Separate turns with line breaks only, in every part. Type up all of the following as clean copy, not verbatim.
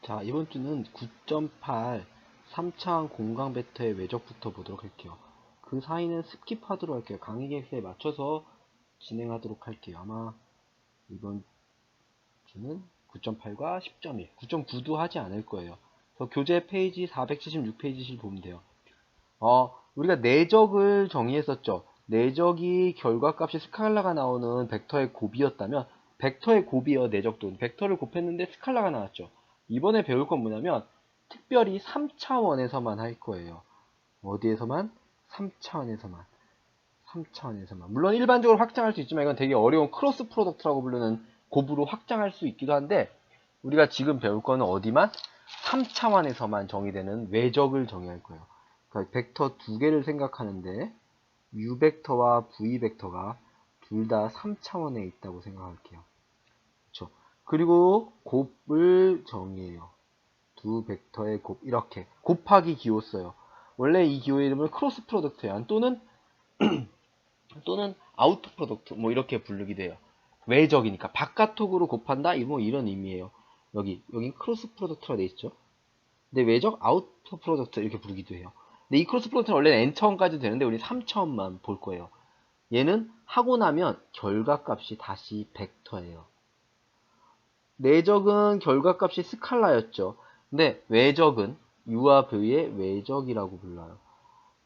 자, 이번 주는 9.8 3차원 공간 벡터의 외적부터 보도록 할게요. 그 사이는 스킵하도록 할게요. 강의 계획에 맞춰서 진행하도록 할게요. 아마 이번 주는 9.8과 10.1, 9.9도 하지 않을 거예요. 교재 페이지 476페이지실 보면 돼요. 우리가 내적을 정의했었죠. 내적이 결과값이 스칼라가 나오는 벡터의 곱이었다면 벡터의 곱이요, 내적도. 벡터를 곱했는데 스칼라가 나왔죠. 이번에 배울 건 뭐냐면 특별히 3차원에서만 할 거예요. 어디에서만? 3차원에서만. 3차원에서만. 물론 일반적으로 확장할 수 있지만 이건 되게 어려운 크로스 프로덕트라고 부르는 곱으로 확장할 수 있기도 한데 우리가 지금 배울 거는 어디만? 3차원에서만 정의되는 외적을 정의할 거예요. 그러니까 벡터 두 개를 생각하는데 u 벡터와 v 벡터가 둘 다 3차원에 있다고 생각할게요. 그렇죠? 그리고 곱을 정의해요. 두 벡터의 곱, 이렇게 곱하기 기호 써요. 원래 이 기호의 이름을 크로스 프로덕트예요. 또는 아우터 프로덕트 뭐 이렇게 부르기도 해요. 외적이니까 바깥쪽으로 곱한다 뭐 이런 의미예요. 여기 크로스 프로덕트가 돼 있죠. 근데 외적 아우터 프로덕트 이렇게 부르기도 해요. 근데 이 크로스 프로덕트는 원래는 n차원까지 되는데 우리 3차원만 볼 거예요. 얘는 하고 나면 결과값이 다시 벡터예요. 내적은 결과값이 스칼라였죠. 근데 외적은 u와 v의 외적이라고 불러요.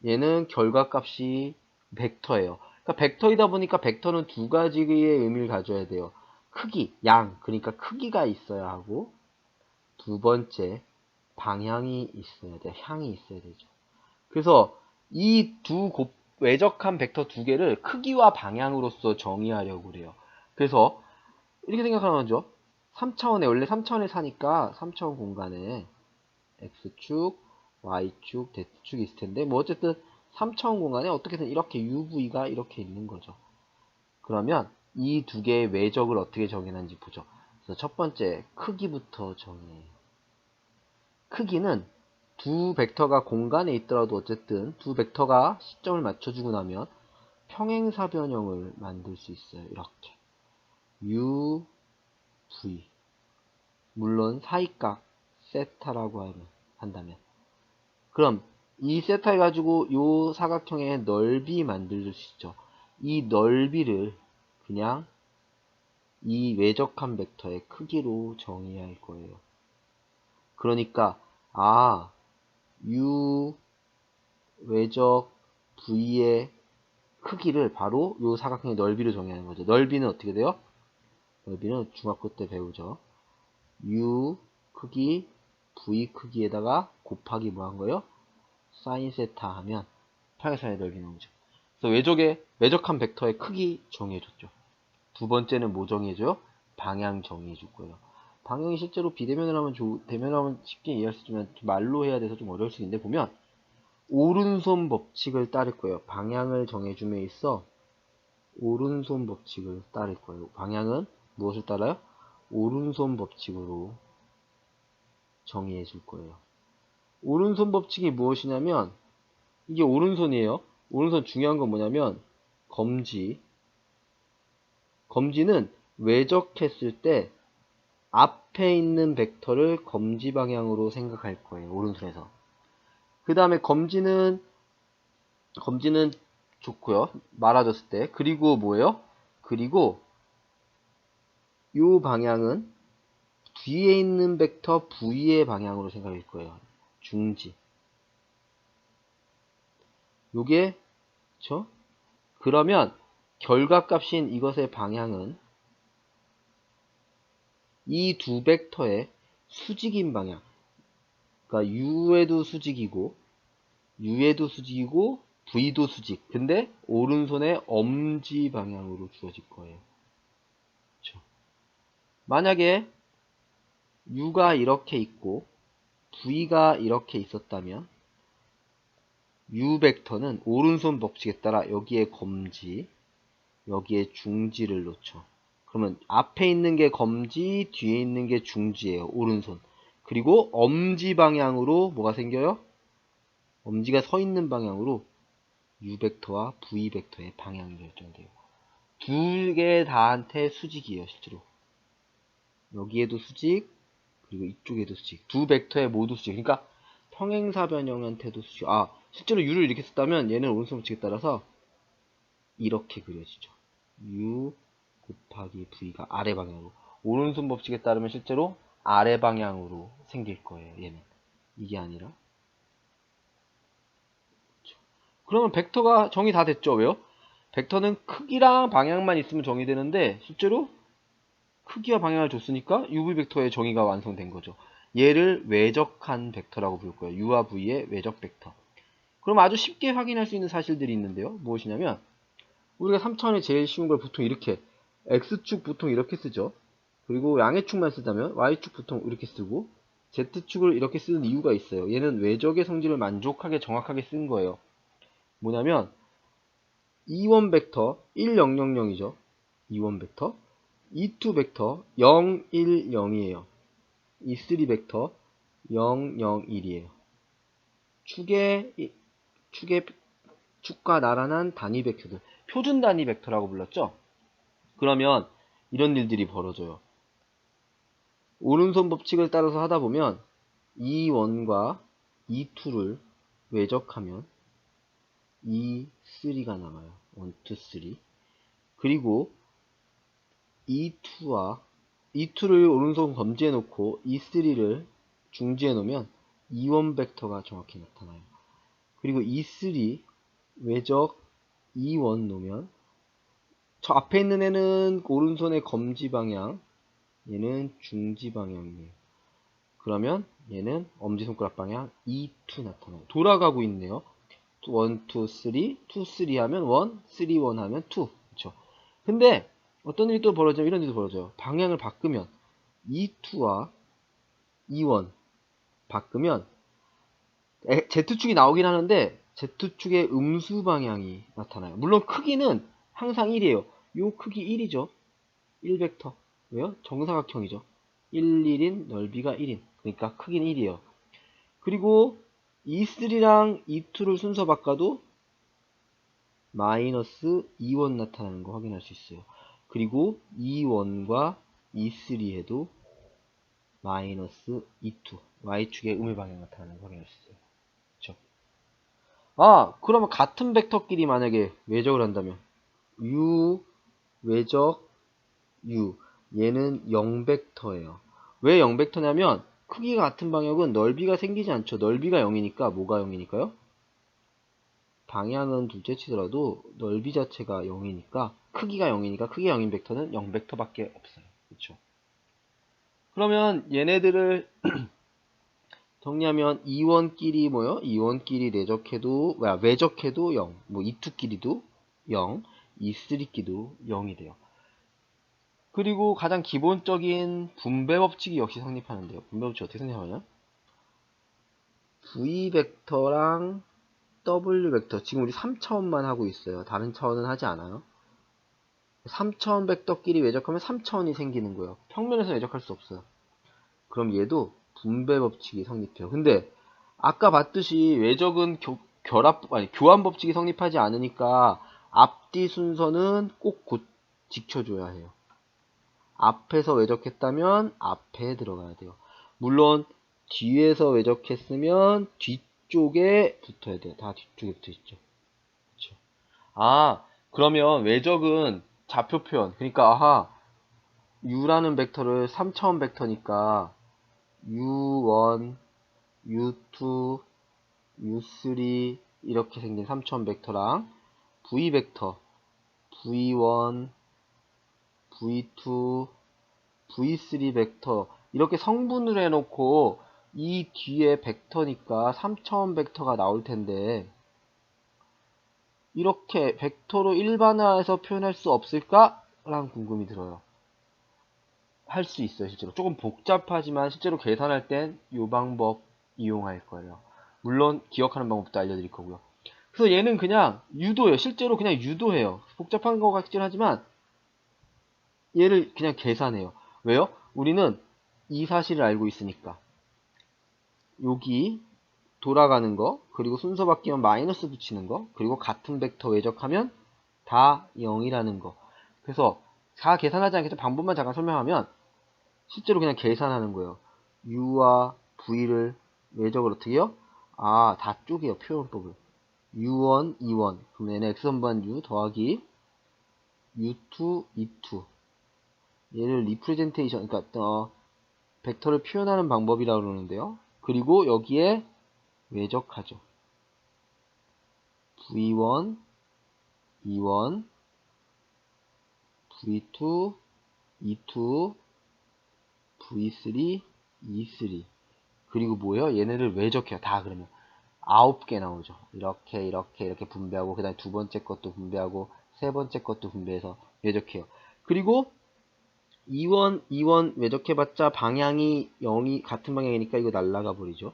얘는 결과값이 벡터예요. 그러니까 벡터이다 보니까 벡터는 두 가지의 의미를 가져야 돼요. 크기, 양, 그러니까 크기가 있어야 하고 두 번째 방향이 있어야 돼요. 향이 있어야 되죠. 그래서 이 외적한 벡터 두 개를 크기와 방향으로서 정의하려고 그래요. 그래서 이렇게 생각하는 거죠. 3차원에 원래 3차원에 사니까 3차원 공간에 x축, y축, z축이 있을 텐데 뭐 어쨌든 3차원 공간에 어떻게든 이렇게 UV가 이렇게 있는 거죠. 그러면 이 두 개의 외적을 어떻게 정의하는지 보죠. 그래서 첫 번째 크기부터 정의해요. 크기는 두 벡터가 공간에 있더라도 어쨌든 두 벡터가 시점을 맞춰주고 나면 평행사 변형을 만들 수 있어요. 이렇게 u, v 물론 사이각 세타라고 한다면 그럼 이 세타 해가지고 요 사각형의 넓이 만들 수 있죠. 이 넓이를 그냥 이 외적한 벡터의 크기로 정의할 거예요. 그러니까 u 외적 v의 크기를 바로 요 사각형의 넓이로 정의하는 거죠. 넓이는 어떻게 돼요? 넓이는 중학교 때 배우죠. u 크기 v 크기에다가 곱하기 뭐 한 거예요? 사인 세타 하면 평행선의 넓이 나오죠. 그래서 외적한 벡터의 크기 정의해줬죠. 두 번째는 뭐 정의해줘요? 방향 정의해줄 거예요. 방향이 실제로 비대면을 하면 대면을 하면 쉽게 이해할 수 있지만 말로 해야 돼서 좀 어려울 수 있는데 보면 오른손 법칙을 따를 거예요. 방향을 정해줌에 있어 오른손 법칙을 따를 거예요. 방향은 무엇을 따라요? 오른손 법칙으로 정의해 줄 거예요. 오른손 법칙이 무엇이냐면 이게 오른손이에요. 오른손 중요한 건 뭐냐면 검지는 외적했을 때 앞에 있는 벡터를 검지 방향으로 생각할 거예요. 오른손에서. 그 다음에 검지는 좋고요. 말아줬을 때. 그리고 뭐예요? 그리고 이 방향은 뒤에 있는 벡터 V의 방향으로 생각할 거예요. 중지. 요게 그쵸? 그러면 결과값인 이것의 방향은 이 두 벡터의 수직인 방향. 그러니까 U에도 수직이고 V도 수직. 근데 오른손의 엄지 방향으로 주어질 거예요. 그쵸? 만약에 U가 이렇게 있고 V가 이렇게 있었다면 U 벡터는 오른손 법칙에 따라 여기에 검지, 여기에 중지를 놓죠. 그러면 앞에 있는 게 검지, 뒤에 있는 게 중지예요. 오른손. 그리고 엄지 방향으로 뭐가 생겨요? 엄지가 서 있는 방향으로 U 벡터와 V 벡터의 방향이 결정돼요. 두 개 다한테 수직이에요, 실제로. 여기에도 수직, 그리고 이쪽에도 수직. 두 벡터에 모두 수직. 그러니까 평행사 변형한테도 수직. 아, 실제로 u를 이렇게 썼다면 얘는 오른손 법칙에 따라서 이렇게 그려지죠. u 곱하기 v가 아래 방향으로. 오른손 법칙에 따르면 실제로 아래 방향으로 생길 거예요. 얘는. 이게 아니라. 그러면 벡터가 정의 다 됐죠. 왜요? 벡터는 크기랑 방향만 있으면 정의되는데 실제로 크기와 방향을 줬으니까 UV 벡터의 정의가 완성된 거죠. 얘를 외적한 벡터라고 부를 거예요. U와 V의 외적 벡터. 그럼 아주 쉽게 확인할 수 있는 사실들이 있는데요. 무엇이냐면 우리가 3차원이 제일 쉬운 걸 보통 이렇게 X축 보통 이렇게 쓰죠. 그리고 양의 축만 쓰자면 Y축 보통 이렇게 쓰고 Z축을 이렇게 쓰는 이유가 있어요. 얘는 외적의 성질을 만족하게 정확하게 쓴 거예요. 뭐냐면 2원 벡터 1000이죠. 2원 벡터 2, 벡터 0, 1, 0이에요. 3 벡터 0, 0, 1이에요. 축과 나란한 단위 벡터들 표준 단위 벡터라고 불렀죠. 그러면 이런 일들이 벌어져요. 오른손 법칙을 따라서 하다 보면 E1과 E2를 외적하면 E3가 남아요. 1, 2, 3. 그리고 E2를 오른손 검지해 놓고 E3를 중지해 놓으면 E1 벡터가 정확히 나타나요. 그리고 E3 외적 E1 놓으면 저 앞에 있는 애는 오른손의 검지 방향, 얘는 중지 방향이에요. 그러면 얘는 엄지손가락 방향 E2 나타나요. 돌아가고 있네요. 1, 2, 3, 2, 3 하면 1, 3, 1 하면 2. 그렇죠. 근데 어떤 일이 또 벌어져요? 이런 일도 벌어져요. 방향을 바꾸면 E2와 E1 바꾸면 Z축이 나오긴 하는데 Z축의 음수 방향이 나타나요. 물론 크기는 항상 1이에요. 요 크기 1이죠. 1벡터. 왜요? 정사각형이죠. 1, 1인 넓이가 1인. 그러니까 크기는 1이에요. 그리고 E3랑 E2를 순서 바꿔도 마이너스 E1 나타나는 거 확인할 수 있어요. 그리고 E1과 E3 해도 마이너스 E2 Y축의 음의 방향 나타나는 거 확인할 수 있어요. 그쵸? 아, 그러면 같은 벡터끼리 만약에 외적을 한다면 U 외적 U 얘는 0벡터예요. 왜 0벡터냐면 크기가 같은 방향은 넓이가 생기지 않죠. 넓이가 0이니까 뭐가 0이니까요? 방향은 둘째 치더라도 넓이 자체가 0이니까 크기가 0이니까 크기가 0인 벡터는 0벡터밖에 없어요. 그렇죠? 그러면 얘네들을 정리하면 2원끼리 뭐요? 2원끼리 외적해도 0, 뭐 2투끼리도 0, 2,3끼리도 0이 돼요. 그리고 가장 기본적인 분배 법칙이 역시 성립하는데요. 분배 법칙 어떻게 성립하냐? V 벡터랑 W 벡터 지금 우리 3차원만 하고 있어요. 다른 차원은 하지 않아요. 3차원 벡터끼리 외적하면 3차원이 생기는 거예요. 평면에서 외적할 수 없어요. 그럼 얘도 분배 법칙이 성립해요. 근데 아까 봤듯이 외적은 교환 법칙이 성립하지 않으니까 앞뒤 순서는 꼭 지켜줘야 해요. 앞에서 외적했다면 앞에 들어가야 돼요. 물론 뒤에서 외적했으면 뒤쪽에 붙어야 돼요. 다 뒤쪽에 붙어 있죠. 그렇죠. 아, 그러면 외적은 좌표 표현. 그러니까 아하, U라는 벡터를 3차원 벡터니까 U1, U2, U3 이렇게 생긴 3차원 벡터랑 V 벡터 V1, V2, V3 벡터 이렇게 성분을 해놓고 이 뒤에 벡터니까 3차원 벡터가 나올 텐데 이렇게 벡터로 일반화해서 표현할 수 없을까? 라는 궁금이 들어요. 할 수 있어요. 실제로 조금 복잡하지만 실제로 계산할 땐 이 방법 이용할 거예요. 물론 기억하는 방법도 알려드릴 거고요. 그래서 얘는 그냥 유도예요. 실제로 그냥 유도해요. 복잡한 것 같긴 하지만 얘를 그냥 계산해요. 왜요? 우리는 이 사실을 알고 있으니까. 여기 돌아가는 거, 그리고 순서 바뀌면 마이너스 붙이는 거, 그리고 같은 벡터 외적하면 다 0이라는 거. 그래서 다 계산하지 않겠죠? 방법만 잠깐 설명하면 실제로 그냥 계산하는 거예요. u와 v를 외적을 어떻게 해요? 아, 다 쪼개요. 표현법을. u1, e1. 그럼 얘는 x선반 u 더하기 u2, e2. 얘를 리프레젠테이션, 그러니까 벡터를 표현하는 방법이라고 그러는데요. 그리고 여기에 외적하죠. v1, e1, v2, e2, v3, e3. 그리고 뭐예요? 얘네를 외적해요. 다 그러면 9개 나오죠. 이렇게 분배하고 그 다음에 두 번째 것도 분배하고 세 번째 것도 분배해서 외적해요. 그리고 2원, 2원 외적해봤자 방향이 0이 같은 방향이니까 이거 날라가 버리죠.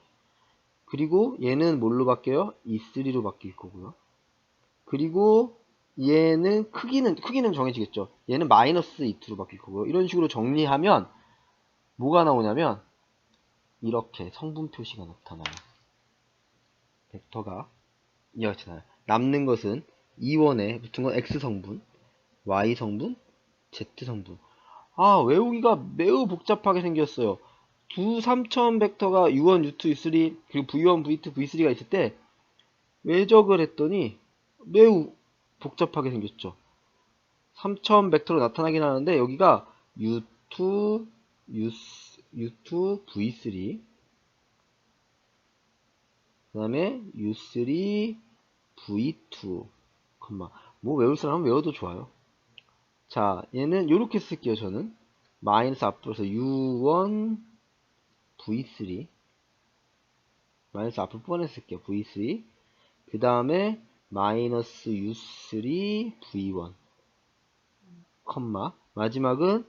그리고 얘는 뭘로 바뀌어요? E3로 바뀔 거고요. 그리고 얘는 크기는 정해지겠죠. 얘는 마이너스 E2로 바뀔 거고요. 이런 식으로 정리하면 뭐가 나오냐면 이렇게 성분 표시가 나타나요. 벡터가 이렇게 나와요. 남는 것은 2원에 붙은 건 X성분, Y성분, Z성분. 아, 외우기가 매우 복잡하게 생겼어요. 두 3차원 벡터가 U1, U2, U3 그리고 V1, V2, V3가 있을 때 외적을 했더니 매우 복잡하게 생겼죠. 3차원 벡터로 나타나긴 하는데 여기가 U2, U2, V3 그 다음에 U3, V2 뭐 외울 사람은 외워도 좋아요. 자, 얘는 요렇게 쓸게요. 저는 마이너스 앞으로서 U1, V3 마이너스 앞을 뽑아내 쓸게요. V3 그 다음에 마이너스 U3, V1 컴마 마지막은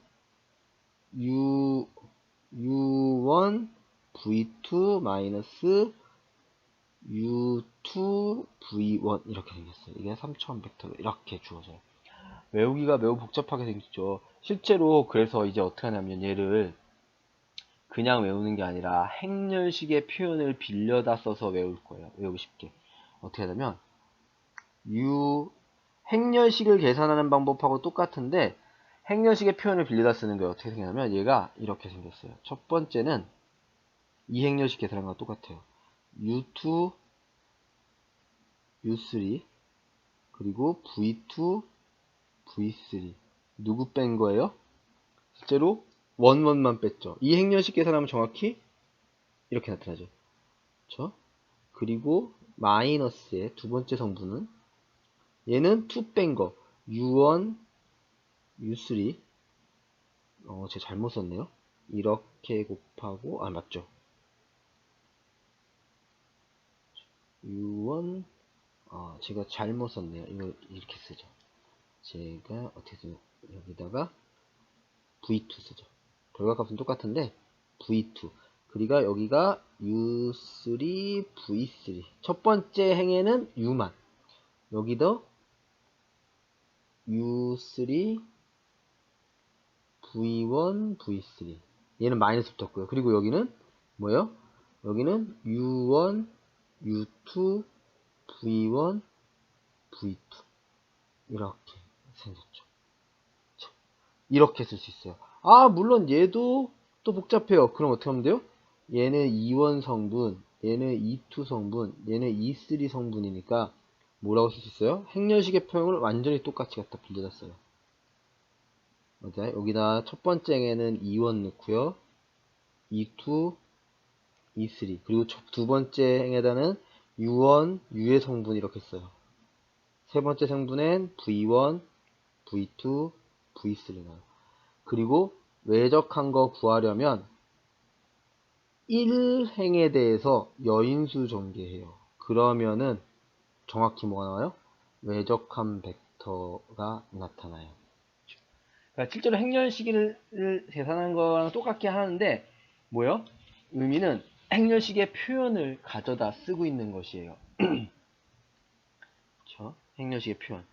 U1, V2 마이너스 U2, V1 이렇게 생겼어요. 이게 3차원 벡터로 이렇게 주어져요. 외우기가 매우 복잡하게 생겼죠. 실제로 그래서 이제 어떻게 하냐면 얘를 그냥 외우는 게 아니라 행렬식의 표현을 빌려다 써서 외울 거예요. 외우고 싶게. 어떻게 하냐면 행렬식을 계산하는 방법하고 똑같은데 행렬식의 표현을 빌려다 쓰는 거예요. 어떻게 생겼냐면 얘가 이렇게 생겼어요. 첫 번째는 이 행렬식 계산하는 거랑 똑같아요. U2, U3 그리고 V2, V3 누구 뺀 거예요? 실제로 원만 뺐죠. 이 행렬식 계산하면 정확히 이렇게 나타나죠. 그렇죠? 그리고 마이너스의 두 번째 성분은 얘는 2 뺀 거 U1, U3 제가 잘못 썼네요. 이렇게 곱하고 맞죠. U1 제가 잘못 썼네요. 이거 이렇게 쓰죠. 제가 어떻게 쓰냐 여기다가 V2 쓰죠. 결과값은 똑같은데 V2 그리고 여기가 U3, V3 첫 번째 행에는 U만 여기도 U3, V1, V3 얘는 마이너스 붙었고요. 그리고 여기는 뭐예요? 여기는 U1, U2, V1, V2 이렇게 생겼죠. 이렇게 쓸 수 있어요. 물론 얘도 또 복잡해요. 그럼 어떻게 하면 돼요? 얘는 E1 성분, 얘는 E2 성분, 얘는 E3 성분이니까 뭐라고 쓸 수 있어요? 행렬식의 표현을 완전히 똑같이 갖다 빌려다 써요. 맞아요? 여기다 첫 번째 행에는 E1 넣고요. E2, E3 그리고 두 번째 행에다는 U1, U의 성분 이렇게 써요. 세 번째 성분엔 V1, V2, V3 나와요. 그리고 외적한 거 구하려면 1행에 대해서 여인수 전개해요. 그러면은 정확히 뭐가 나와요? 외적한 벡터가 나타나요. 그러니까 실제로 행렬식을 계산하는 거랑 똑같게 하는데 뭐요? 의미는 행렬식의 표현을 가져다 쓰고 있는 것이에요. 그렇죠? 행렬식의 표현.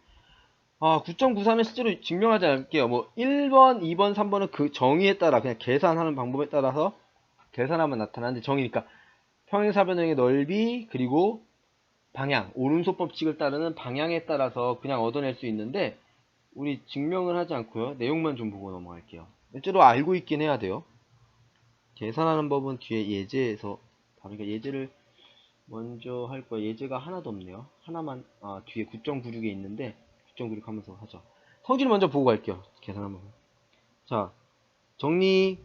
9.93은 실제로 증명하지 않을게요. 뭐 1번, 2번, 3번은 그 정의에 따라 그냥 계산하는 방법에 따라서 계산하면 나타나는데 정의니까 평행사변형의 넓이 그리고 방향, 오른손 법칙을 따르는 방향에 따라서 그냥 얻어낼 수 있는데 우리 증명을 하지 않고요. 내용만 좀 보고 넘어갈게요. 실제로 알고 있긴 해야 돼요. 계산하는 법은 뒤에 예제에서 다르니까 예제를 먼저 할 거야. 예제가 하나도 없네요. 하나만, 뒤에 9.96에 있는데 9.96 하면서 하죠. 성질 먼저 보고 갈게요. 계산하는 법. 자, 정리.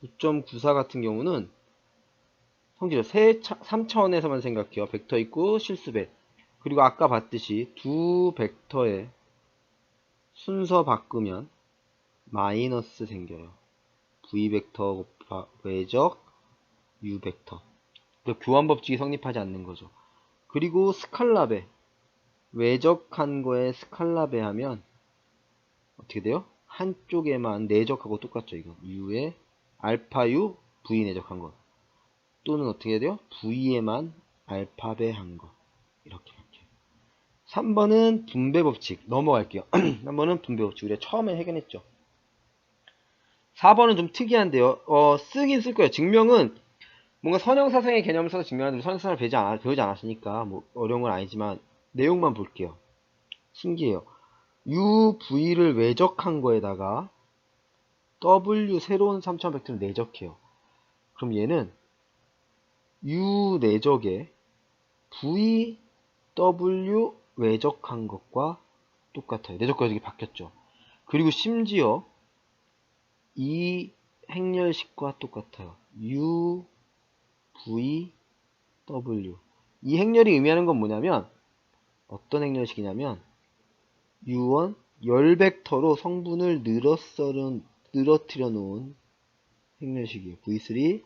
9.94 같은 경우는 성질을 3차원에서만 생각해요. 벡터 있고 실수배. 그리고 아까 봤듯이 두 벡터의 순서 바꾸면 마이너스 생겨요. V벡터 외적 U벡터. 교환 법칙이 성립하지 않는 거죠. 그리고 스칼라배. 외적한 거에 스칼라배 하면 어떻게 돼요? 한쪽에만 내적하고 똑같죠. 이거 U에 알파 U V 내적한 거. 또는 어떻게 해야 돼요? V에만 알파배 한 거. 이렇게. 3번은 분배 법칙. 넘어갈게요. 3번은 분배 법칙. 우리가 처음에 해결했죠. 4번은 좀 특이한데요. 쓰긴 쓸 거예요. 증명은 뭔가 선형사상의 개념을 써서 증명하는데 선형사상을 배우지 않았으니까 뭐 어려운 건 아니지만 내용만 볼게요. 신기해요. UV를 외적한 거에다가 W 새로운 3차원 벡터를 내적해요. 그럼 얘는 U 내적에 VW 외적한 것과 똑같아요. 내적 거적이 바뀌었죠. 그리고 심지어 이 행렬식과 똑같아요. U, V, W. 이 행렬이 의미하는 건 뭐냐면 어떤 행렬식이냐면 U1 열벡터로 성분을 늘어뜨려 놓은 행렬식이에요. V3,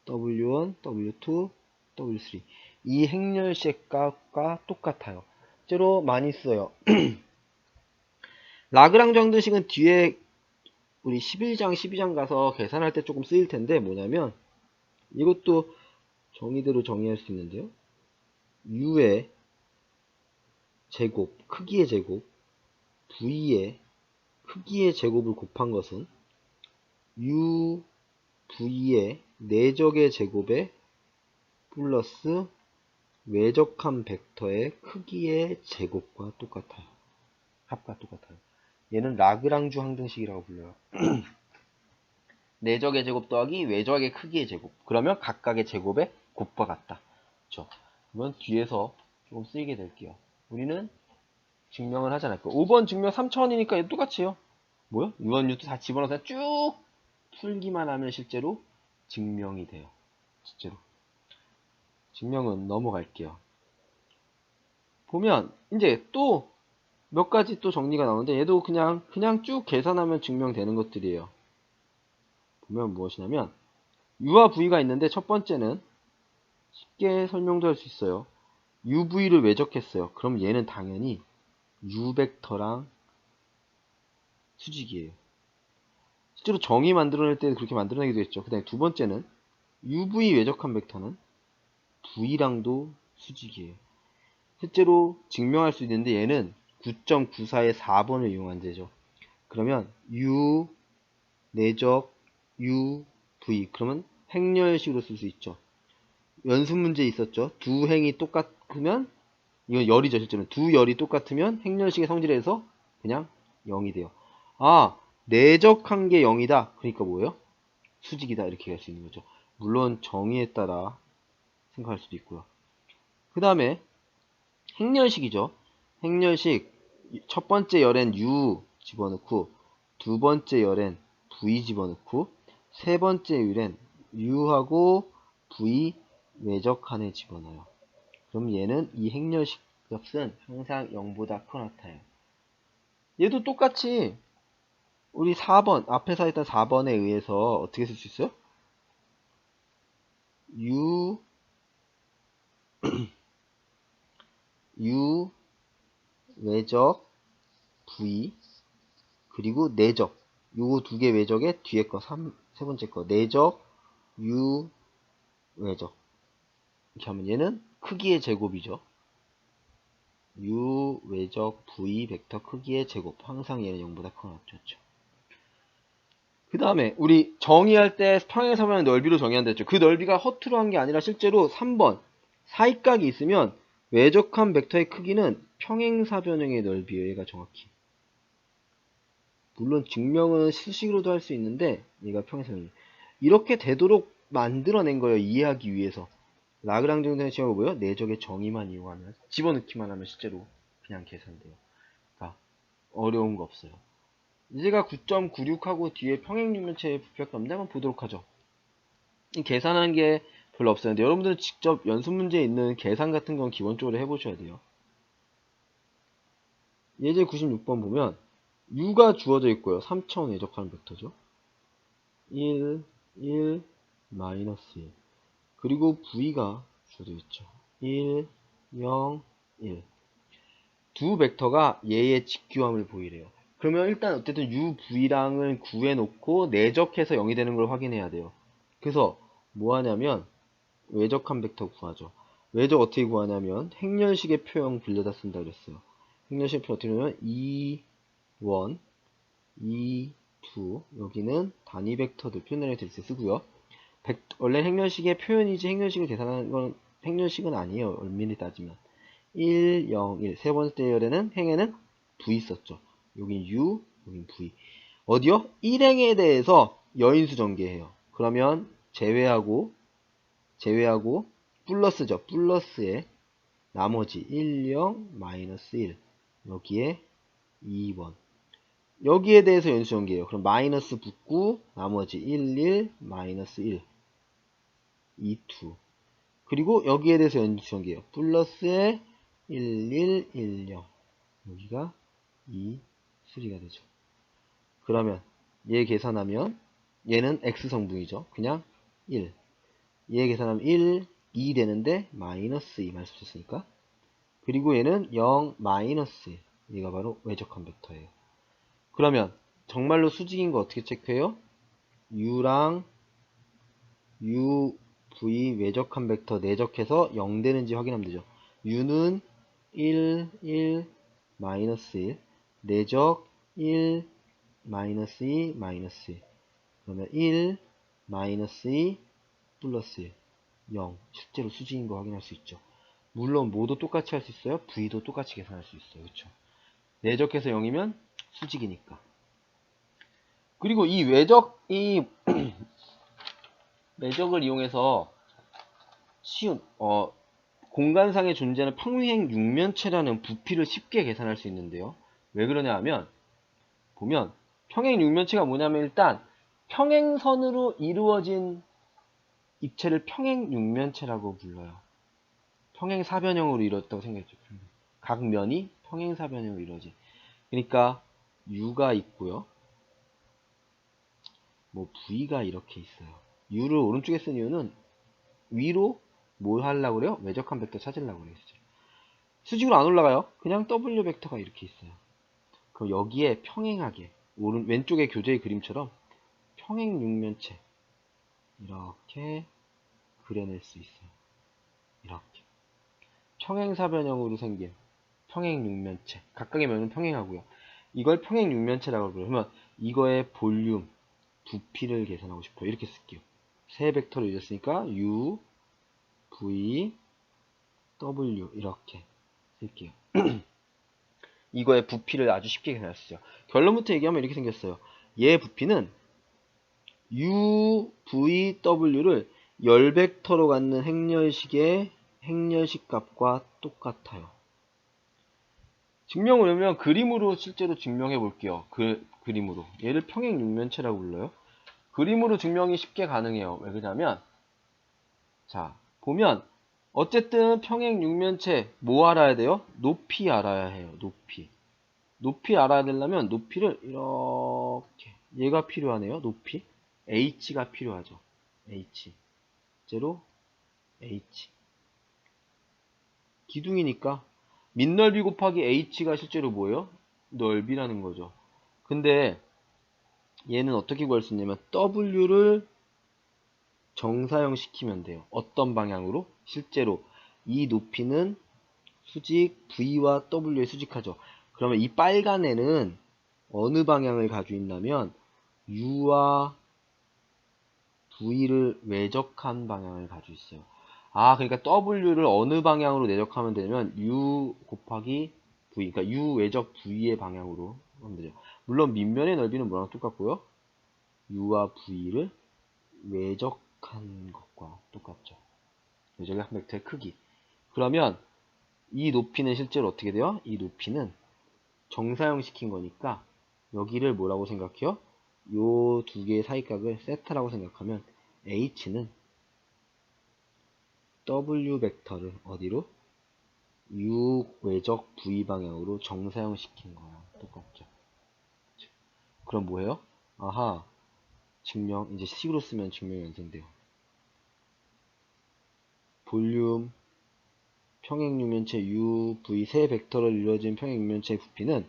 W1, W2, W3. 이 행렬식과 똑같아요. 실제로 많이 써요. 라그랑주 항등식은 뒤에 우리 11장, 12장 가서 계산할 때 조금 쓰일 텐데 뭐냐면 이것도 정의대로 정의할 수 있는데요. U의 제곱, 크기의 제곱, V의 크기의 제곱을 곱한 것은 U, V의 내적의 제곱에 플러스 외적한 벡터의 크기의 제곱과 똑같아요. 합과 똑같아요. 얘는 라그랑주 항등식이라고 불려요. 내적의 제곱 더하기 외적의 크기의 제곱. 그러면 각각의 제곱의 곱과 같다. 그렇죠? 그러면 뒤에서 조금 쓰이게 될게요. 우리는 증명을 하지 않을 거예요. 5번 증명 3차원이니까 얘도 똑같이요. 뭐요? 유언유도 다 집어넣어서 쭉 풀기만 하면 실제로 증명이 돼요. 실제로. 증명은 넘어갈게요. 보면 이제 또 몇 가지 또 정리가 나오는데 얘도 그냥 쭉 계산하면 증명되는 것들이에요. 보면 무엇이냐면 U와 V가 있는데 첫 번째는 쉽게 설명도 할 수 있어요. UV를 외적했어요. 그럼 얘는 당연히 U벡터랑 수직이에요. 실제로 정의 만들어낼 때 그렇게 만들어내기도 했죠. 그 다음에 두 번째는 UV 외적한 벡터는 V랑도 수직이에요. 실제로 증명할 수 있는데 얘는 9.94의 4번을 이용한 제죠. 그러면 U 내적 U V 그러면 행렬식으로 쓸 수 있죠. 연습 문제 있었죠. 두 행이 똑같으면 이건 열이죠. 실제로는 두 열이 똑같으면 행렬식의 성질에서 그냥 0이 돼요. 내적한 게 0이다. 그러니까 뭐예요? 수직이다. 이렇게 할 수 있는 거죠. 물론 정의에 따라 생각할 수도 있고요. 그 다음에 행렬식이죠. 행렬식 첫 번째 열엔 U 집어넣고 두 번째 열엔 V 집어넣고 세 번째 열엔 U하고 V 외적한에 집어넣어요. 그럼 얘는 이 행렬식 값은 항상 0보다 커 나타나요. 얘도 똑같이 우리 4번 앞에서 했던 4번에 의해서 어떻게 쓸 수 있어요? U 외적 V 그리고 내적 요 두 개 외적의 뒤에 거 세 번째 거 내적 U 외적 이렇게 하면 얘는 크기의 제곱이죠. U 외적 V 벡터 크기의 제곱 항상 얘는 0보다 커 낫죠. 그 다음에 우리 정의할 때 평행사변의 넓이로 정의한다 했죠. 그 넓이가 허투루 한 게 아니라 실제로 3번 사이각이 있으면 외적한 벡터의 크기는 평행사변형의 넓이에요. 얘가 정확히 물론 증명은 수식으로도 할 수 있는데 얘가 평행선이 이렇게 되도록 만들어낸 거예요. 이해하기 위해서. 라그랑주 정의식은 뭐예요? 내적의 정의만 이용하면 집어넣기만 하면 실제로 그냥 계산돼요. 그러니까 어려운 거 없어요. 이제가 9.96하고 뒤에 평행육면체의 부피가 없는데 한번 보도록 하죠. 이 계산하는 게 별로 없어요. 근데 여러분들은 직접 연습 문제에 있는 계산 같은 건 기본적으로 해보셔야 돼요. 예제 96번 보면 u가 주어져 있고요. 3차원 외적하는 벡터죠. 1, 1, 마이너스 1. 그리고 v가 주어져 있죠. 1, 0, 1. 두 벡터가 얘의 직규함을 보이래요. 그러면 일단 어쨌든 u, v랑을 구해놓고 내적해서 0이 되는 걸 확인해야 돼요. 그래서 뭐 하냐면 외적한 벡터 구하죠. 외적 어떻게 구하냐면 행렬식의 표형 빌려다 쓴다 그랬어요. 행렬식의 표현 어떻게 하냐면 2, 1, 2, 2 여기는 단위 벡터들 표현을 될 때 쓰고요. 원래 행렬식의 표현이지 행렬식을 계산하는 건 행렬식은 아니에요. 엄밀히 따지면 1, 0, 1 세 번째 열에는 행에는 v 있었죠. 여긴 u, 여긴 v. 어디요? 1행에 대해서 여인수 전개해요. 그러면 제외하고 플러스죠. 플러스에 나머지 1, 0, 마이너스 1 여기에 2번 여기에 대해서 연수 전개해요. 그럼 마이너스 붙고 나머지 1, 1, 마이너스 1 2, 2 그리고 여기에 대해서 연수 전개해요. 플러스에 1, 1, 1, 0 여기가 2, 3가 되죠. 그러면 얘 계산하면 얘는 x성분이죠. 그냥 1 얘 계산하면 1, 2 되는데 마이너스 2 말씀하셨으니까 그리고 얘는 0, 마이너스 1 얘가 바로 외적한 벡터예요. 그러면 정말로 수직인 거 어떻게 체크해요? u랑 u, v 외적한 벡터 내적해서 0 되는지 확인하면 되죠. u는 1, 1, 마이너스 1 내적 1, 마이너스 2, 마이너스 1 그러면 1, 마이너스 2, 플러스 1 0 실제로 수직인 거 확인할 수 있죠. 물론 모두 똑같이 할 수 있어요. v도 똑같이 계산할 수 있어요. 그렇죠? 내적해서 0이면 수직이니까. 그리고 이 외적을 이용해서 쉬운 공간상에 존재하는 평행 육면체라는 부피를 쉽게 계산할 수 있는데요. 왜 그러냐 하면 보면 평행 육면체가 뭐냐면 일단 평행선으로 이루어진 입체를 평행 육면체라고 불러요. 평행사변형으로 이루어졌다고 생각했죠. 각 면이 평행사변형으로 이루어진. 그러니까 u가 있고요. 뭐 v가 이렇게 있어요. u를 오른쪽에 쓴 이유는 위로 뭘 하려고 그래요? 외적한 벡터 찾으려고 그래요. 수직으로 안 올라가요. 그냥 w 벡터가 이렇게 있어요. 그럼 여기에 평행하게 왼쪽의 교재의 그림처럼 평행 육면체 이렇게 그려낼 수 있어요. 이렇게 평행사변형으로 생긴 평행 육면체 각각의 면은 평행하고요. 이걸 평행 육면체라고 불러요. 그러면 이거의 볼륨 부피를 계산하고 싶어요. 이렇게 쓸게요. 세 벡터를 잊었으니까 u, v, w 이렇게 쓸게요. 이거의 부피를 아주 쉽게 계산할 수 있어요. 결론부터 얘기하면 이렇게 생겼어요. 얘의 부피는 u, v, w를 열 벡터로 갖는 행렬식의 행렬식 값과 똑같아요. 증명을 하면 그림으로 실제로 증명해 볼게요. 그림으로. 얘를 평행 육면체라고 불러요. 그림으로 증명이 쉽게 가능해요. 왜 그러냐면 자 보면 어쨌든 평행 육면체 뭐 알아야 돼요? 높이 알아야 해요. 높이 알아야 되려면 높이를 이렇게 얘가 필요하네요. 높이 h가 필요하죠. h 제로 h 기둥이니까 밑넓이 곱하기 h가 실제로 뭐예요? 넓이라는 거죠. 근데 얘는 어떻게 구할 수 있냐면 w를 정사형 시키면 돼요. 어떤 방향으로? 실제로 이 높이는 수직 v와 w에 수직하죠. 그러면 이 빨간 애는 어느 방향을 가지고 있냐면 u와 v를 외적한 방향을 가지고 있어요. 그러니까 w를 어느 방향으로 내적하면 되냐면 u 곱하기 v, 그러니까 u 외적 v의 방향으로 하면 되죠. 물론 밑면의 넓이는 뭐랑 똑같고요. u와 v를 외적한 것과 똑같죠. 외적의 한 벡터의 크기. 그러면 이 높이는 실제로 어떻게 돼요? 이 높이는 정사형 시킨 거니까 여기를 뭐라고 생각해요? 요 두 개의 사이각을 세타라고 생각하면 h는 w 벡터를 어디로? u 외적 v 방향으로 정사형 시킨 거랑 똑같죠. 그럼 뭐예요? 아하, 증명, 이제 식으로 쓰면 증명이 완성돼요. 볼륨 평행육면체 u, v 세 벡터로 이루어진 평행육면체의 부피는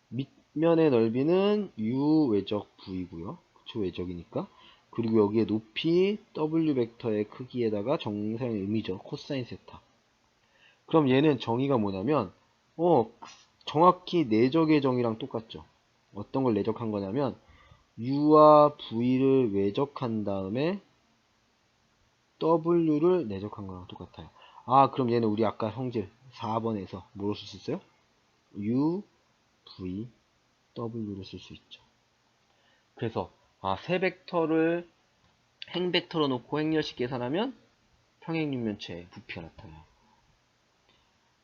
밑면의 넓이는 u 외적 v고요. 그쵸, 외적이니까. 그리고 여기에 높이 w 벡터의 크기에다가 정사형의 의미죠. 코사인 세타. 그럼 얘는 정의가 뭐냐면 정확히 내적의 정의랑 똑같죠. 어떤 걸 내적한 거냐면 u와 v를 외적한 다음에 w를 내적한 거랑 똑같아요. 아, 그럼 얘는 우리 아까 성질 4번에서 뭐로 쓸 수 있어요? u, v, w를 쓸 수 있죠. 그래서 세 벡터를 행벡터로 놓고 행렬식 계산하면 평행육면체의 부피가 나타나요.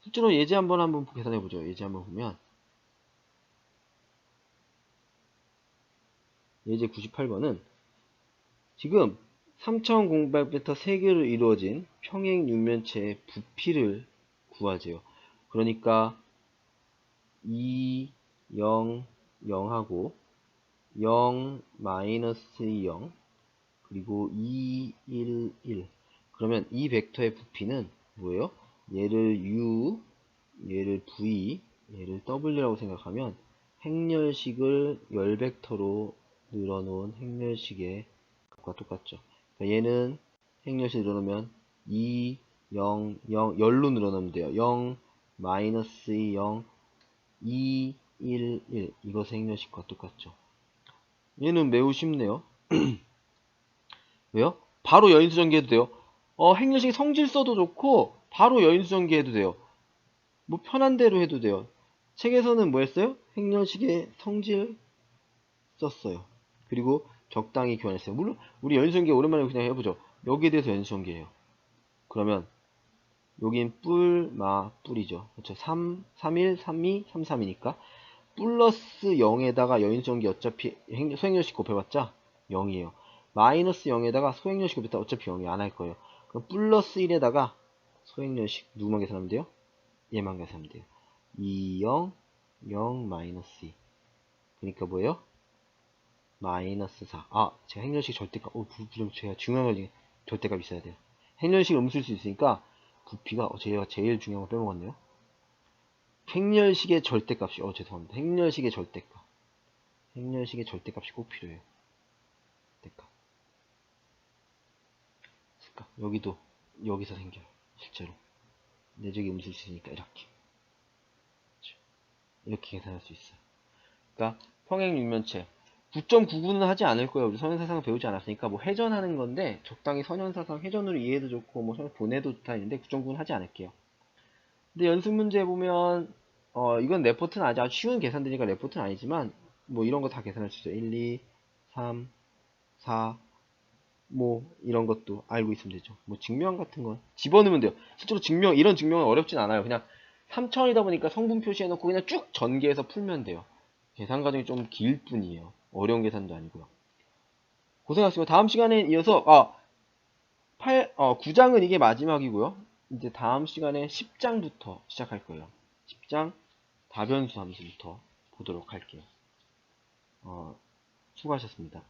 실제로 예제 한번 계산해보죠. 예제 한번 보면 예제 98번은 지금 3차원 공백 벡터 3개로 이루어진 평행육면체의 부피를 구하세요. 그러니까 2, 0, 0하고 0, 마이너스 0 그리고 2, 1, 1 그러면 이 벡터의 부피는 뭐예요? 얘를 u, 얘를 v, 얘를 w라고 생각하면 행렬식을 열 벡터로 늘어놓은 행렬식의 값과 똑같죠. 그러니까 얘는 행렬식 늘어놓으면 2, 0, 0, 열로 늘어놓으면 돼요. 0, 마이너스 0, 2, 1, 1 이것의 행렬식과 똑같죠. 얘는 매우 쉽네요. 왜요? 바로 여인수 전개해도 돼요. 행렬식 성질 써도 좋고 바로 여인수 전개해도 돼요. 뭐 편한 대로 해도 돼요. 책에서는 뭐 했어요? 행렬식의 성질 썼어요. 그리고 적당히 교환했어요. 물론 우리 여인수 전개 오랜만에 그냥 해보죠. 여기에 대해서 여인수 전개해요. 그러면 여긴 뿔, 마, 뿔이죠. 그렇죠. 3, 3, 1, 3, 2, 3, 3이니까 플러스 0에다가 여인수 전개 어차피 소행렬식 곱해봤자 0이에요. 마이너스 0에다가 소행렬식 곱했다 어차피 0이 안 할 거예요. 그럼 플러스 1에다가 소행렬식 누구만 계산하면 돼요? 얘만 계산하면 돼요. 2, 0, 0, 마이너스 2. 그러니까 뭐예요? 마이너스 4. 제가 행렬식 절대값, 제가 중요한 걸 절대값 있어야 돼요. 행렬식 음수일 수 있으니까 부피가, 제가 제일 중요한 거 빼먹었네요. 행렬식의 절대값이, 죄송합니다. 행렬식의 절대값. 행렬식의 절대값이 꼭 필요해요. 절대값. 여기도, 여기서 생겨요. 실제로. 내적이 음수일 수 있으니까 이렇게 계산할 수 있어요. 그러니까 평행육면체 9.99는 하지 않을 거예요. 우리 선형사상 배우지 않았으니까 뭐 회전하는 건데 적당히 선형사상 회전으로 이해해도 좋고 뭐 보내도 좋다 했는데 9.9는 하지 않을게요. 근데 연습 문제 보면 이건 레포트는 아주 쉬운 계산되니까 레포트는 아니지만 뭐 이런 거 다 계산할 수 있어요. 1, 2, 3, 4 뭐 이런 것도 알고 있으면 되죠. 뭐 증명 같은 거 집어넣으면 돼요. 실제로 이런 증명은 어렵진 않아요. 그냥 3차원이다 보니까 성분 표시해놓고 그냥 쭉 전개해서 풀면 돼요. 계산 과정이 좀 길 뿐이에요. 어려운 계산도 아니고요. 고생하셨습니다. 다음 시간에 이어서 9장은 이게 마지막이고요. 이제 다음 시간에 10장부터 시작할 거예요. 10장 다변수 함수부터 보도록 할게요. 수고하셨습니다.